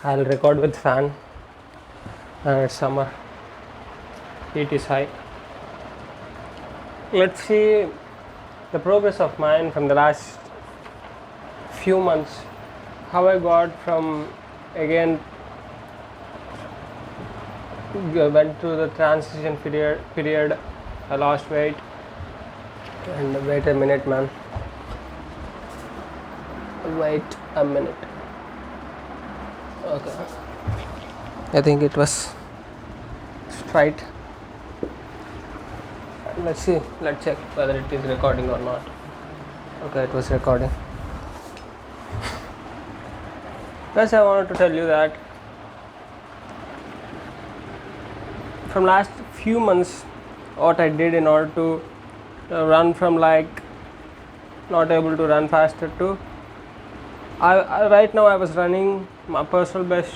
I'll record with fan and it's summer. Heat is high. Let's see the progress of mine from the last few months. How I got from again went through the transition period. I lost weight. And wait a minute, man. Wait a minute. Okay. I think it was straight. Let's see. Let's check whether it is recording or not. Okay, it was recording. First, I wanted to tell you that from last few months, what I did in order to run from like not able to run faster to I right now I was running my personal best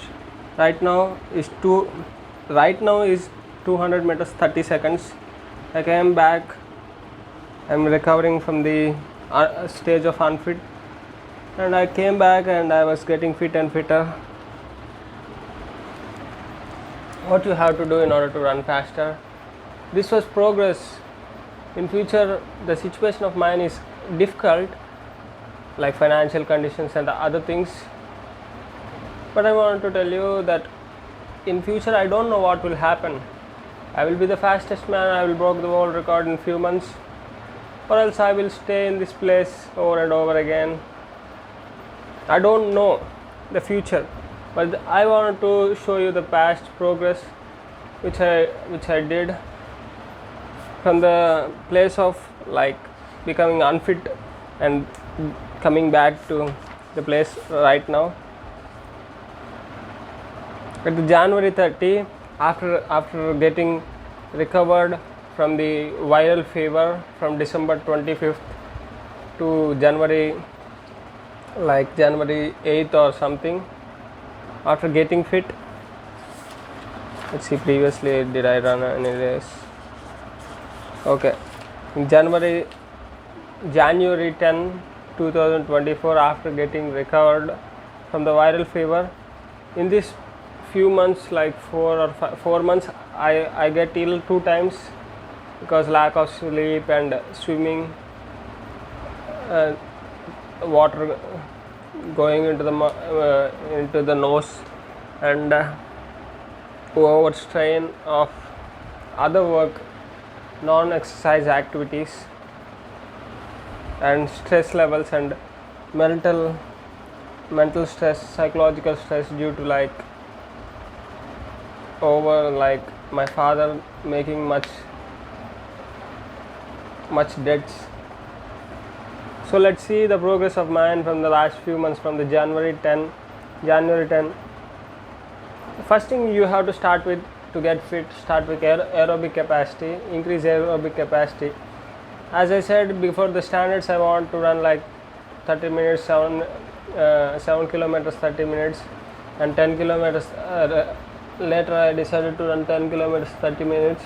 right now is 200 meters 30 seconds. I came back. I'm recovering from the stage of unfit, and I came back and I was getting fit and fitter. What you have to do in order to run faster. This was progress. In future, the situation of mine is difficult, like financial conditions and other things. But I want to tell you that in future, I don't know what will happen. I will be the fastest man. I will break the world record in few months, or else I will stay in this place over and over again. I don't know the future, but I want to show you the past progress which I did from the place of like becoming unfit and coming back to the place right now. At the January 30, after getting recovered from the viral fever from December 25th to January 8th or something, after getting fit. Let's see, previously did I run any race? Okay, in January 10, 2024, after getting recovered from the viral fever, in this few months, like 4 months, I get ill 2 times because lack of sleep and swimming, water going into the nose, and overstrain of other work, non-exercise activities, and stress levels and mental stress, psychological stress due to like my father making much debts. So let's see the progress of mine from the last few months, from the January 10. First thing you have to start with to get fit, start with aerobic capacity, increase aerobic capacity. As I said before, the standards I want to run like 30 minutes, 7 kilometers 30 minutes, and 10 kilometers. Later I decided to run 10 kilometers 30 minutes,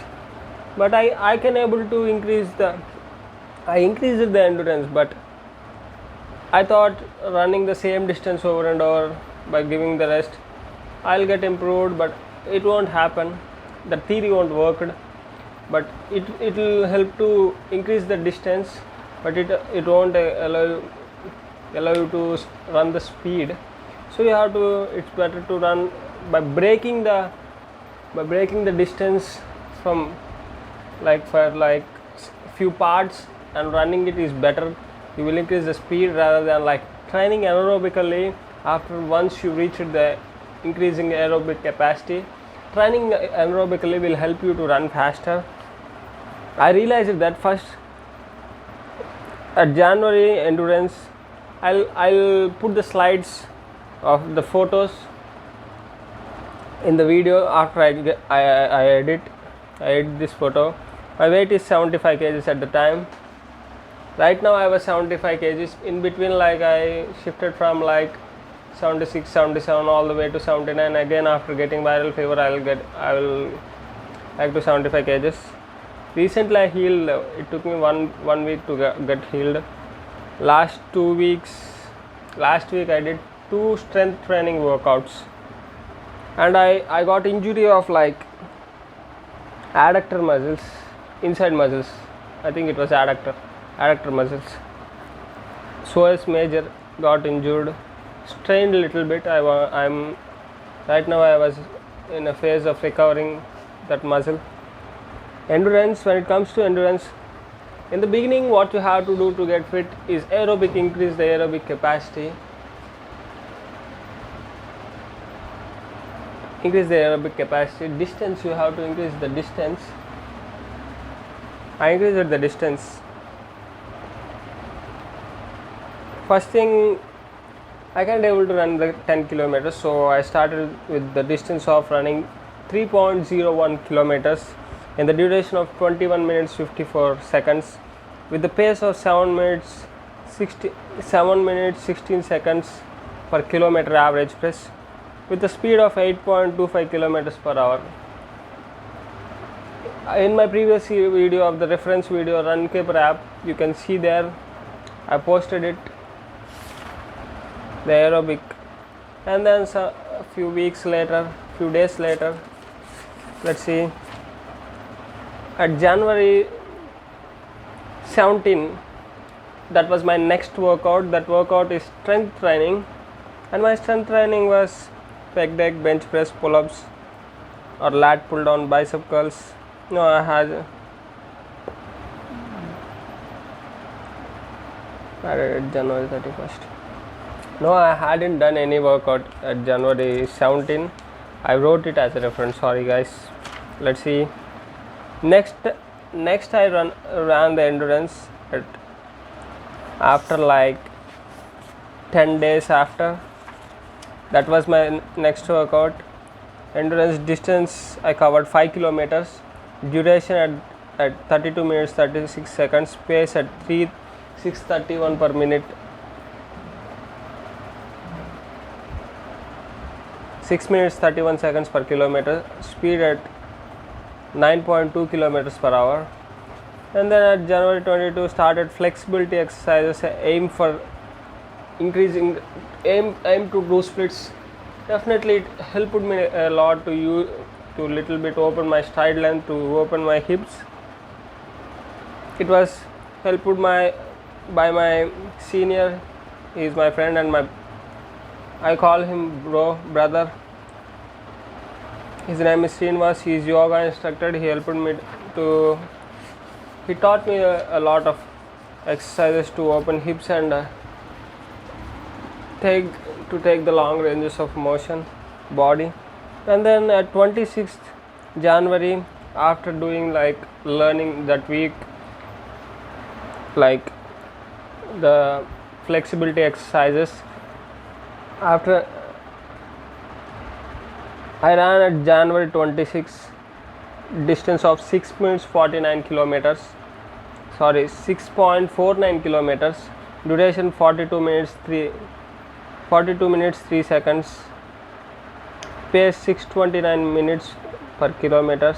but I can able to increased the endurance, but I thought running the same distance over and over by giving the rest I'll get improved, but it won't happen. The theory won't work, but it will help to increase the distance, but it won't allow you to run the speed. So you have to, it's better to run by breaking the distance from for few parts, and running it is better. You will increase the speed rather than like training anaerobically. After once you reach the increasing aerobic capacity, training anaerobically will help you to run faster. I realized that first at January endurance. I'll put the slides of the photos in the video after I edit this photo. My weight is 75 kgs at the time. Right now I was 75 kgs. In between, like I shifted from like 76, 77 all the way to 79. Again after getting viral fever, I will back to 75 kgs. Recently I healed. It took me one week to get healed. Last week I did 2 strength training workouts. and I got injury of like adductor muscles, inside muscles. I think it was adductor muscles. Psoas major got injured, strained a little bit. I'm right now. I was in a phase of recovering that muscle. Endurance. When it comes to endurance, in the beginning, what you have to do to get fit is aerobic. Increase the aerobic capacity. Increase the aerobic capacity. Distance, you have to increase the distance. I increased the distance. First thing, I can't able to run the 10 kilometers, so I started with the distance of running 3.01 kilometers in the duration of 21 minutes 54 seconds with the pace of 7 minutes 16 seconds per kilometer average pace with the speed of 8.25 kilometers per hour. In my previous video of the reference video Runkeeper app, you can see there I posted it, the aerobic. And then a few days later, let's see, at January 17, that was my next workout. That workout is strength training, and my strength training was pec deck, bench press, pull-ups or lat pull down, bicep curls. No, I had January 31st. No, I hadn't done any workout at January 17. I wrote it as a reference. Sorry guys. Let's see. Next I ran the endurance after like 10 days after. That was my next workout. Endurance distance I covered 5 kilometers. Duration at 32 minutes 36 seconds. Pace at 631 per minute. 6 minutes 31 seconds per kilometer. Speed at 9.2 kilometers per hour. And then at January 22 started flexibility exercises. Aim to do splits. Definitely it helped me a lot to little bit open my stride length, to open my hips. It was helped by my senior. He is my friend and I call him brother. His name is Srinivas. He is yoga instructor. He taught me a lot of exercises to open hips and take the long ranges of motion body. And then at 26th January, after doing learning that week the flexibility exercises, after I ran at January 26 distance of 6 minutes 49 kilometers, 6.49 kilometers, duration 42 minutes 3 seconds, pace 629 minutes per kilometer,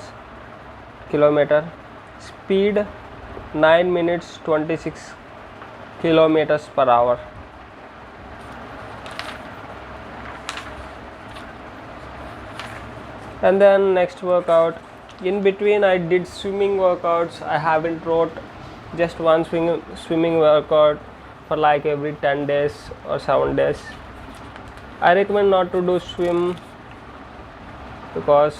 speed 9 minutes 26 kilometers per hour. And then next workout, in between I did swimming workouts. I haven't wrote just one swimming workout for every 10 days or 7 days. I recommend not to do swim because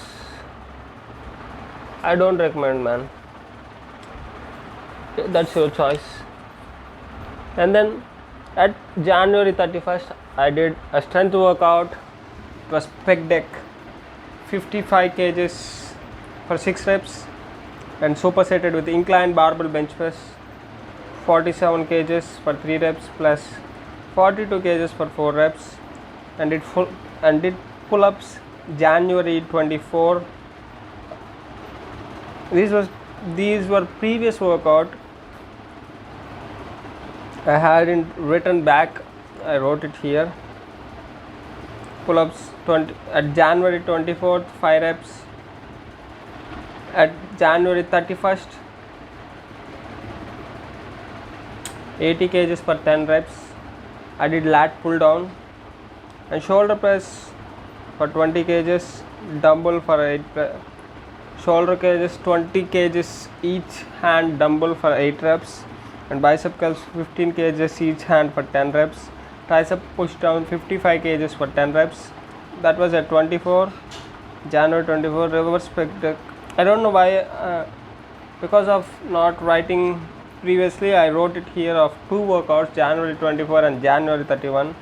I don't recommend, man. That's your choice. And then at January 31st I did a strength workout. It was pec deck, 55 kgs for 6 reps and supersetted with inclined barbell bench press, 47 kgs for 3 reps plus 42 kgs for 4 reps, and did pull-ups January 24. These were previous workout. I hadn't written back. I wrote it here. Pull-ups at January 24th 5 reps. At January 31st 80 kgs for 10 reps. I did lat pull down and shoulder press for 20 kgs, dumbbell for 8 shoulder cages 20 kgs each hand, dumbbell for 8 reps, and bicep curls 15 kgs each hand for 10 reps, tricep push down 55 kgs for 10 reps. That was at 24 January 24. Reverse pec deck, I don't know why, because of not writing previously, I wrote it here of two workouts, January 24 and January 31.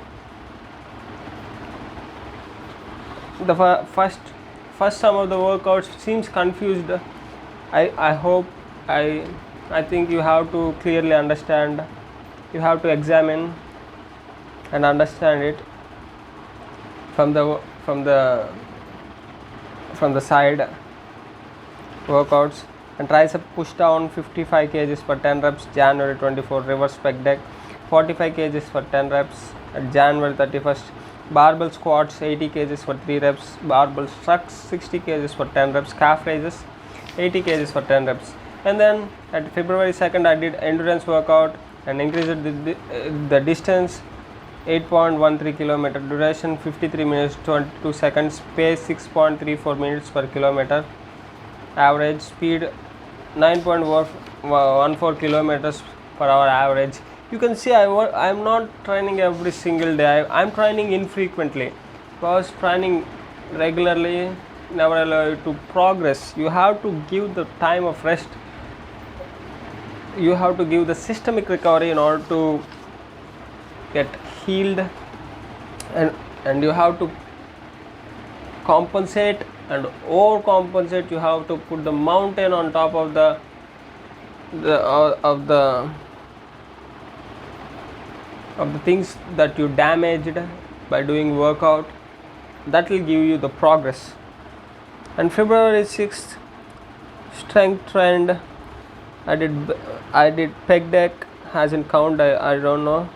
The first some of the workouts seems confused. I hope, I think you have to clearly understand, you have to examine and understand it from the side workouts. And tricep push down 55 kgs for 10 reps, January 24. Reverse pec deck 45 kgs for 10 reps at January 31st. Barbell squats 80 kgs for 3 reps, barbell shrugs 60 kgs for 10 reps, calf raises 80 kgs for 10 reps. And then at February 2nd, I did endurance workout and increased the distance 8.13 kilometer, duration 53 minutes 22 seconds, pace 6.34 minutes per kilometer, average speed 9.14 kilometers per hour average. You can see I'm not training every single day. I'm training infrequently, because training regularly never allow you to progress. You have to give the time of rest. You have to give the systemic recovery in order to get healed, and you have to compensate and overcompensate. You have to put the mountain on top of the things that you damaged by doing workout. That will give you the progress. And February 6th, strength trend, I did pec deck, hasn't count, I don't know.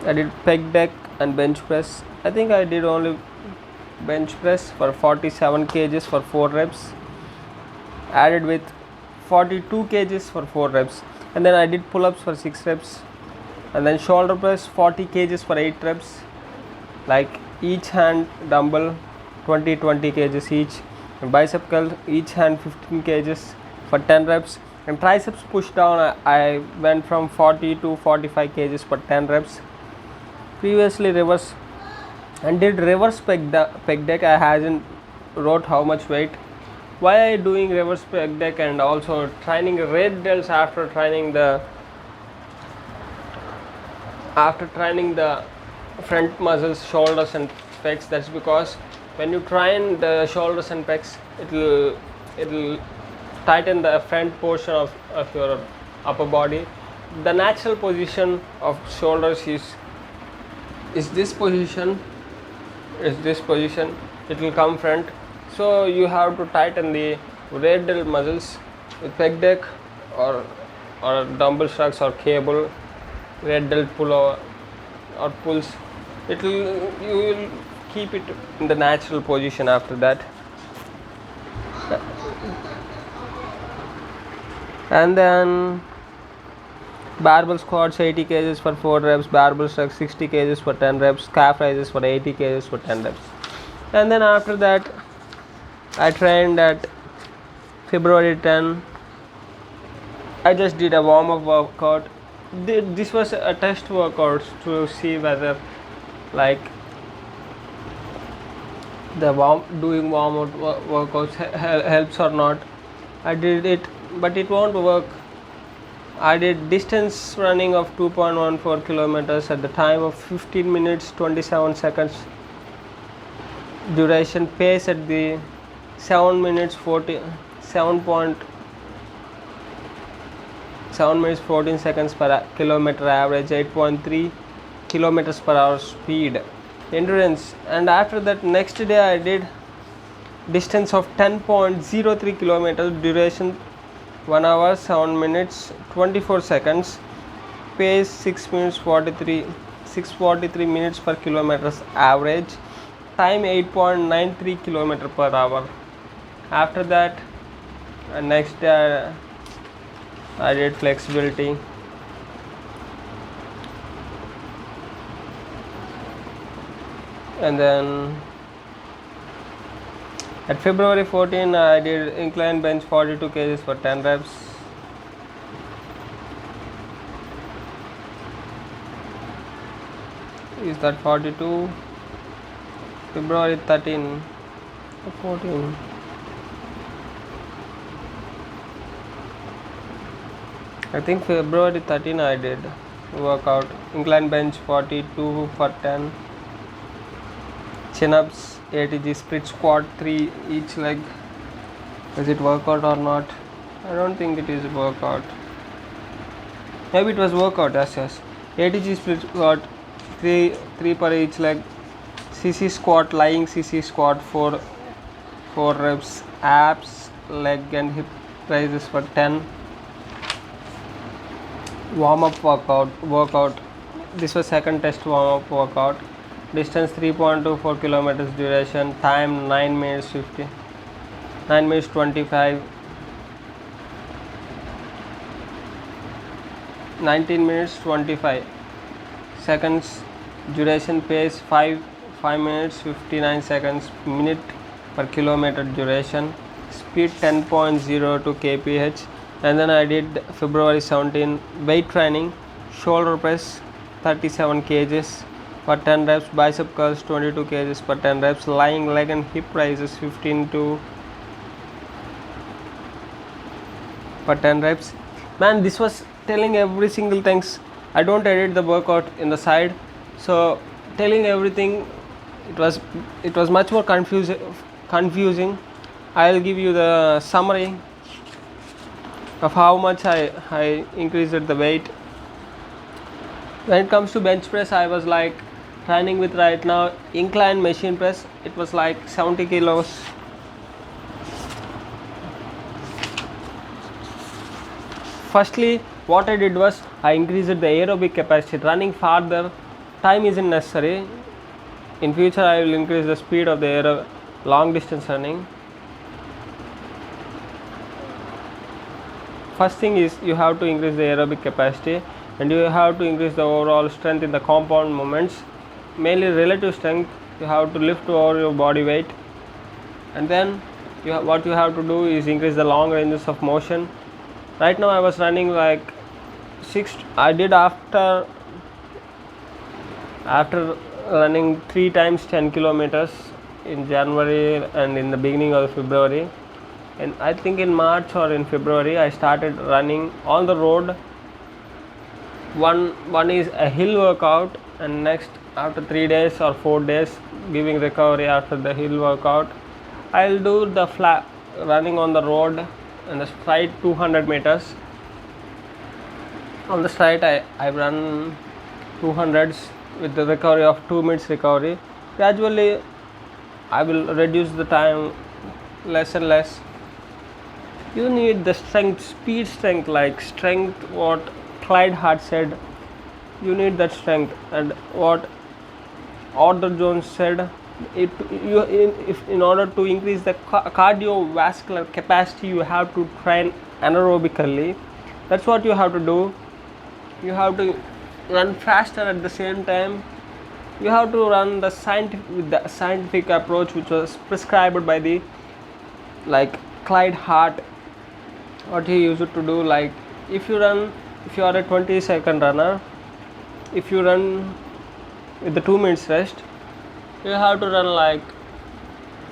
I did pec deck and bench press. I think I did only bench press for 47 kgs for 4 reps, added with 42 kgs for 4 reps. And then I did pull-ups for 6 reps, and then shoulder press 40 kgs for 8 reps, like each hand dumbbell 20 kgs each, and bicep curl each hand 15 kgs for 10 reps. And triceps push down, I went from 40 to 45 kgs for 10 reps. Previously reverse and did reverse pec deck. I hasn't wrote how much weight. Why I doing reverse pec deck and also training red delts after training the front muscles, shoulders and pecs? That's because when you train the shoulders and pecs, it'll tighten the front portion of your upper body. The natural position of shoulders is this position. It will come front, so you have to tighten the red delt muscles with pec deck or dumbbell shrugs or cable, red delt pull or pulls. You will keep it in the natural position after that. And then barbell squats 80 kgs for 4 reps, barbell shrugs 60 kgs for 10 reps, calf raises for 80 kgs for 10 reps. And then after that, I trained at February 10. I just did a warm-up workout. This was a test workout to see whether like doing warm-up workouts helps or not. I did it, but it won't work. I did distance running of 2.14 kilometers at the time of 15 minutes 27 seconds, duration, pace at the 7 minutes 14 seconds per kilometer, average 8.3 kilometers per hour speed, endurance. And after that, next day I did distance of 10.03 kilometers, duration 1 hour 7 minutes 24 seconds, pace 6:43 minutes per kilometer, average time 8.93 kilometer per hour. After that, next day I did flexibility. And then at February 14 I did incline bench 42 kgs for 10 reps. Is that 42? February 13 or 14? I think February 13 I did workout incline bench 42 for 10, chin ups 80g, split squat 3 each leg. Is it workout or not? I don't think it is workout. Maybe it was workout. Yes. 80g split squat 3 per each leg. CC squat, lying CC squat 4 reps. Abs, leg and hip raises for 10. Warm up workout. This was second test warm up workout. Distance 3.24 kilometers, duration, time 9 minutes 50, 9 minutes 25, 19 minutes 25 seconds, duration, pace 5 minutes 59 seconds, minute per kilometer duration, speed 10.02 kph. And then I did February 17 weight training, shoulder press 37 kgs for 10 reps, bicep curls 22 kgs for 10 reps, lying leg and hip raises 15 to for 10 reps. Man, this was telling every single things. I don't edit the workout in the side, so telling everything, it was much more confusing. I'll give you the summary of how much I increased the weight. When it comes to bench press, I was like training with right now incline machine press. It was like 70 kilos. Firstly, what I did was I increased the aerobic capacity. Running farther, time isn't necessary. In future, I will increase the speed of the long distance running. First thing is you have to increase the aerobic capacity, and you have to increase the overall strength in the compound movements, mainly relative strength. You have to lift over your body weight, and then what you have to do is increase the long ranges of motion. Right now I was running like 6. I did after running 3 times 10 kilometers in January and in the beginning of February. And I think in March or in February I started running on the road. One is a hill workout, and next after 3 days or 4 days giving recovery after the hill workout, I'll do the flat running on the road and the straight 200 meters. On the straight I run 200s with the recovery of 2 minutes recovery. Gradually I will reduce the time less and less. You need the speed strength, like strength what Clyde Hart said. You need that strength, and what Arthur Jones said, if in order to increase the cardiovascular capacity, you have to train anaerobically. That's what you have to do. You have to run faster at the same time. You have to run the scientific approach, which was prescribed by the Clyde Hart. What he used to do, like if you are a 20-second runner, if you run with the 2 minutes rest, you have to run like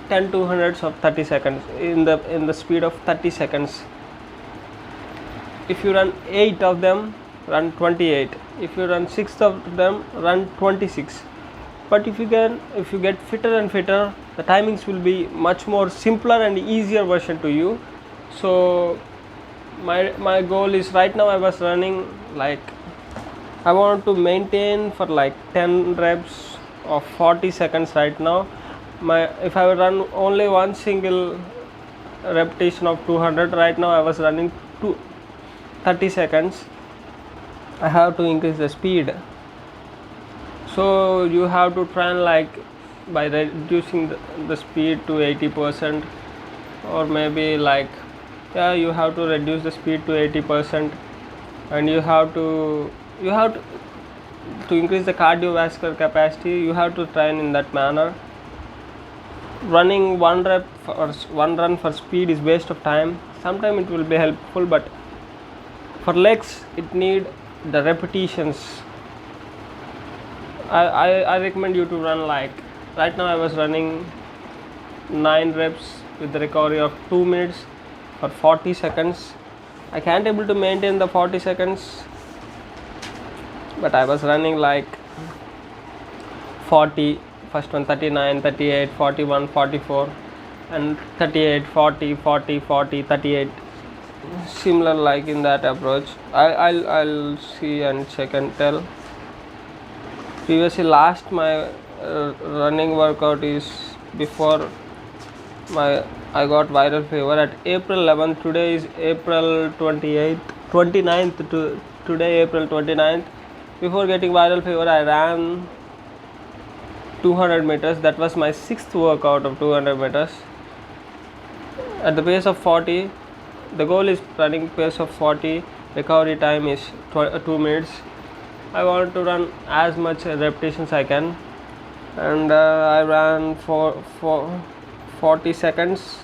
10 200s of 30 seconds in the speed of 30 seconds. If you run 8 of them, run 28. If you run 6 of them, run 26. But if you get fitter and fitter, the timings will be much more simpler and easier version to you. So my goal is, right now I was running like, I want to maintain for like 10 reps of 40 seconds right now. If I run only one single repetition of 200, right now I was running 30 seconds. I have to increase the speed. So you have to train like by reducing the speed to 80%, or maybe like, you have to reduce the speed to 80%, and you have to to increase the cardiovascular capacity, you have to train in that manner. Running one run for speed is waste of time. Sometimes it will be helpful, but for legs it need the repetitions. I recommend you to run like right now I was running 9 reps with the recovery of 2 minutes for 40 seconds. I can't able to maintain the 40 seconds, but I was running like 40, first one 39, 38, 41, 44 and 38, 40, 40, 40, 38, similar like in that approach. I'll see and check and tell. Previously last my running workout is before I got viral fever at April 11th. Today is April 29th today April 29th. Before getting viral fever I ran 200 meters. That was my 6th workout of 200 meters at the pace of 40. The goal is running pace of 40. Recovery time is 2 minutes. I want to run as much repetitions I can, and I ran for 40 seconds,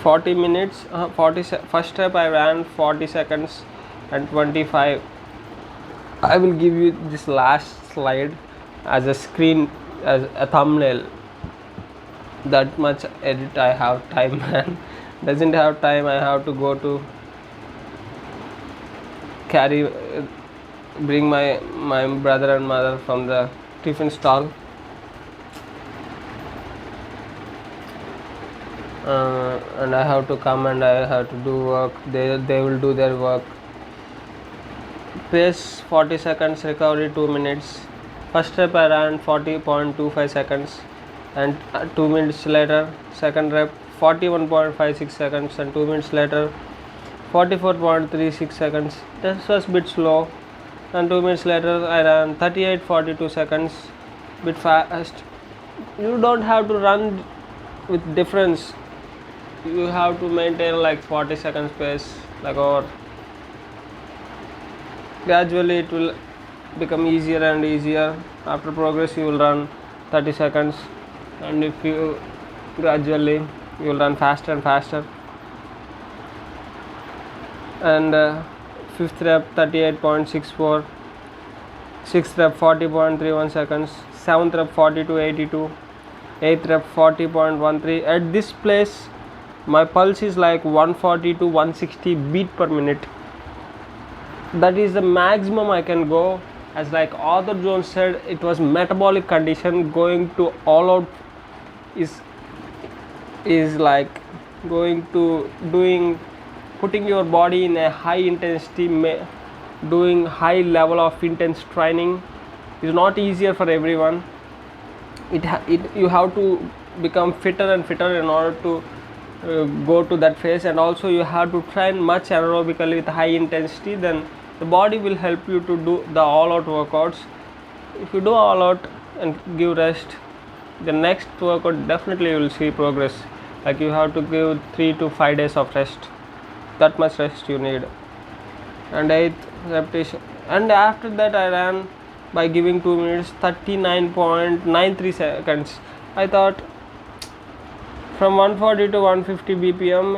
40 minutes. First rep I ran 40 seconds and 25. I will give you this last slide as a screen, as a thumbnail. That much edit I have time, man. Doesn't have time. I have to go to bring my brother and mother from the tiffin stall. And I have to come and I have to do work. They will do their work. Pace 40 seconds, recovery 2 minutes. First rep I ran 40.25 seconds and 2 minutes later. Second rep 41.56 seconds and 2 minutes later 44.36 seconds. This was a bit slow, and 2 minutes later I ran 38.42 seconds, bit fast. You don't have to run with difference. You have to maintain like 40 seconds pace, like, or gradually it will become easier and easier. After progress you will run 30 seconds, and if you gradually you will run faster and faster. And 5th rep 38.64, 6th rep 40.31 seconds, 7th rep 40.82, 8th rep 40.13. At this place my pulse is like 140 to 160 beat per minute. That is the maximum I can go. As like Arthur Jones said, it was metabolic condition. Going to all out is like going to putting your body in a high intensity, doing high level of intense training is not easier for everyone. You have to become fitter and fitter in order to go to that phase, and also you have to train much aerobically with high intensity. Then the body will help you to do the all out workouts. If you do all out and give rest, the next workout definitely you will see progress. Like you have to give 3 to 5 days of rest. That much rest you need. And 8th repetition, and after that I ran by giving 2 minutes 39.93 seconds. I thought from 140 to 150 bpm,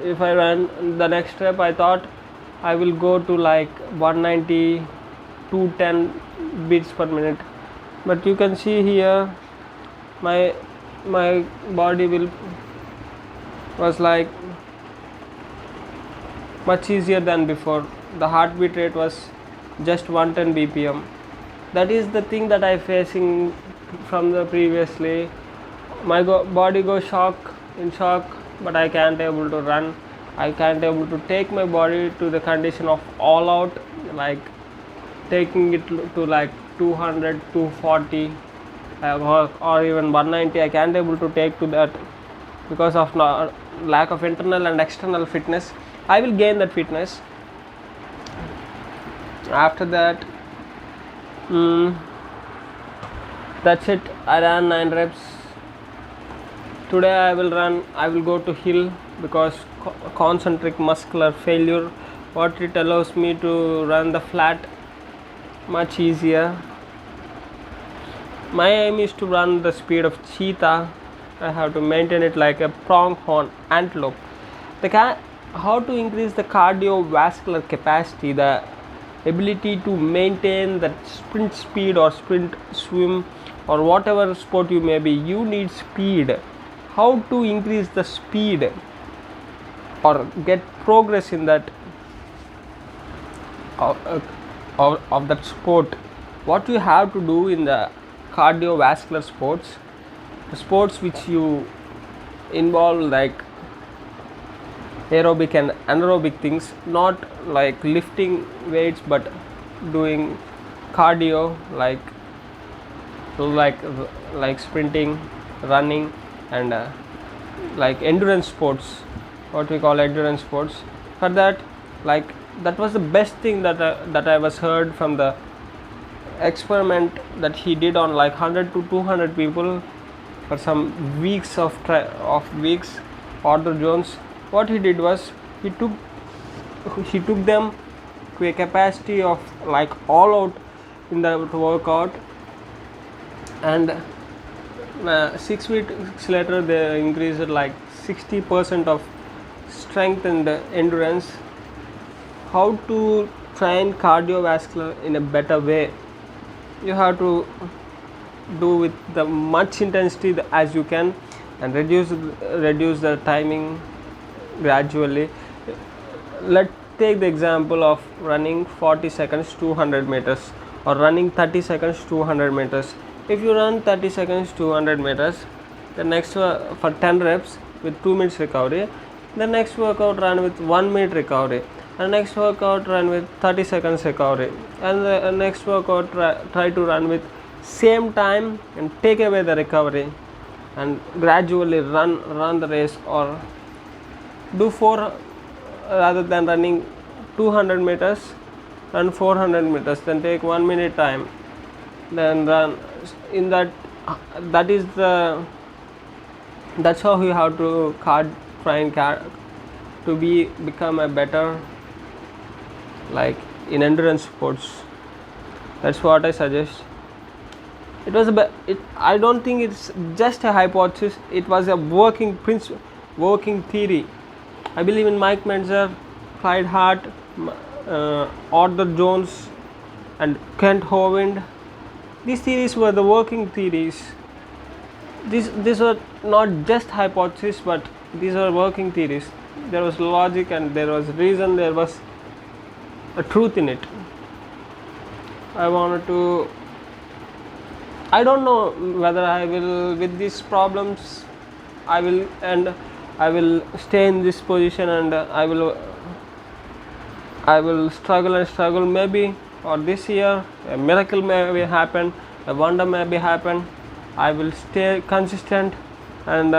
if I run the next step, I thought I will go to like 190 210 beats per minute. But you can see here my body was like much easier than before. The heartbeat rate was just 110 bpm. That is the thing that I facing from the previously. My body goes in shock, but I can't able to run. I can't able to take my body to the condition of all out, like taking it to like 200, 240 or even 190. I can't able to take to that because of lack of internal and external fitness. I will gain that fitness. After that, that's it. I ran 9 reps. Today I will go to hill because concentric muscular failure. What it allows me to run the flat much easier. My aim is to run the speed of cheetah. I have to maintain it like a pronghorn antelope. How to increase the cardiovascular capacity, the ability to maintain that sprint speed or sprint swim or whatever sport you may be, you need speed. How to increase the speed or get progress in that of that sport? What you have to do in the cardiovascular sports, the sports which you involve like aerobic and anaerobic things, not like lifting weights but doing cardio like like sprinting, running, and like endurance sports, what we call endurance sports. For that, like that was the best thing that I was heard from the experiment that he did on like 100 to 200 people for some weeks of weeks. Arthur Jones, what he did was he took them to a capacity of like all out in the workout, and 6 weeks later they increased like 60% of strength and endurance. How to train cardiovascular in a better way? You have to do with the much intensity as you can, and reduce the timing gradually. Let's take the example of running 40 seconds 200 meters or running 30 seconds 200 meters. If you run 30 seconds 200 meters, the next for 10 reps with 2 minutes recovery, the next workout run with 1 minute recovery, and next workout run with 30 seconds recovery, and the next workout try to run with same time and take away the recovery, and gradually run the race, or do 4 rather than running 200 meters, run 400 meters, then take 1 minute time, then run in that. That's how you have to train to become a better like in endurance sports. That's what I suggest. It was I don't think it's just a hypothesis, it was a working theory. I believe in Mike Mentzer, Clyde Hart, Arthur Jones, and Kent Hovind. These theories were the working theories. These were not just hypotheses, but these are working theories. There was logic and there was reason, there was a truth in it. I don't know whether I will, with these problems, I will stay in this position, and I will struggle maybe, or this year a miracle may happen, a wonder may happen. I will stay consistent, and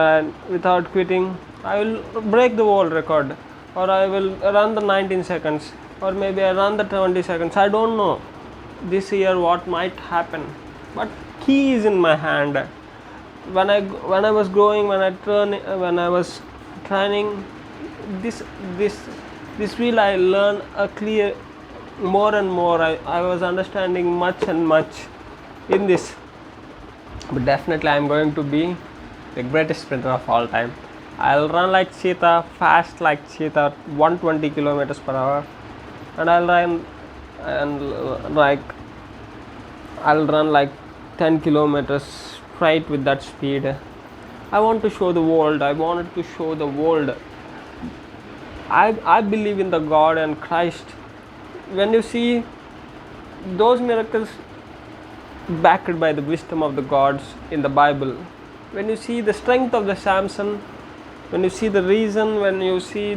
without quitting I will break the world record, or I will run the 19 seconds, or maybe I run the 20 seconds. I don't know this year what might happen, but key is in my hand. When I was growing, when I was training this wheel, I learned a clear more and more. I was understanding much and much in this. But definitely I am going to be the greatest sprinter of all time. I'll run like cheetah, fast like cheetah, 120 kilometers per hour, and I'll run like 10 kilometers straight with that speed. I want to show the world. I wanted to show the world. I believe in the God and Christ. When you see those miracles backed by the wisdom of the gods in the Bible, when you see the strength of the Samson, when you see the reason, when you see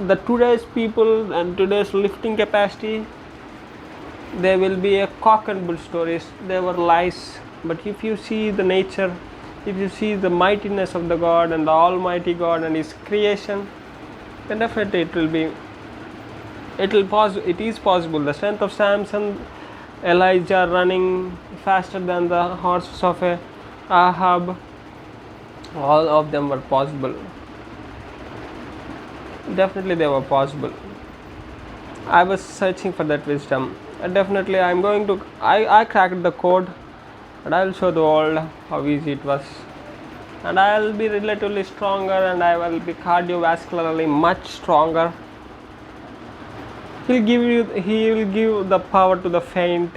the today's people and today's lifting capacity, there will be a cock and bull stories. There were lies, but if you see the nature, if you see the mightiness of the God and the Almighty God and His creation, then definitely it is possible. The strength of Samson, Elijah running faster than the horses of Ahab, all of them were possible. Definitely they were possible. I was searching for that wisdom. Definitely I'm going to I cracked the code, and I'll show the world how easy it was. And I'll be relatively stronger, and I will be cardiovascularly much stronger. He will give the power to the faint,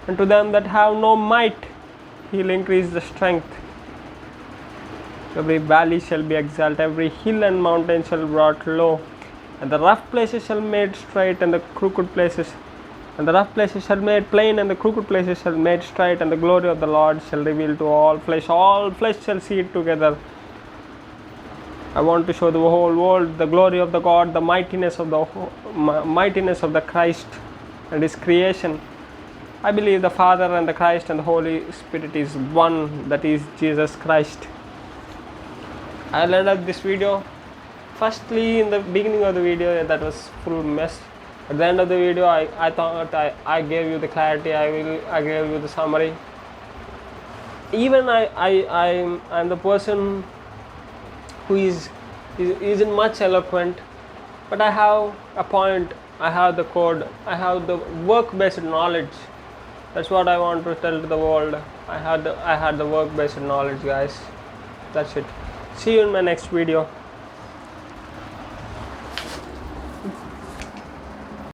and to them that have no might he'll increase the strength. Every valley shall be exalted, every hill and mountain shall be brought low, and the rough places shall be made straight, and the crooked places shall be made plain, and the crooked places shall be made straight, and the glory of the Lord shall reveal to all flesh. All flesh shall see it together. I want to show the whole world the glory of the God, the mightiness of the Christ and His creation. I believe the Father and the Christ and the Holy Spirit is one, that is Jesus Christ. I'll end up this video. Firstly, in the beginning of the video, that was full mess. At the end of the video, I thought I gave you the clarity. I gave you the summary. Even I'm the person who isn't much eloquent, but I have a point. I have the code. I have the work-based knowledge. That's what I want to tell to the world. I had the work-based knowledge, guys. That's it. See you in my next video.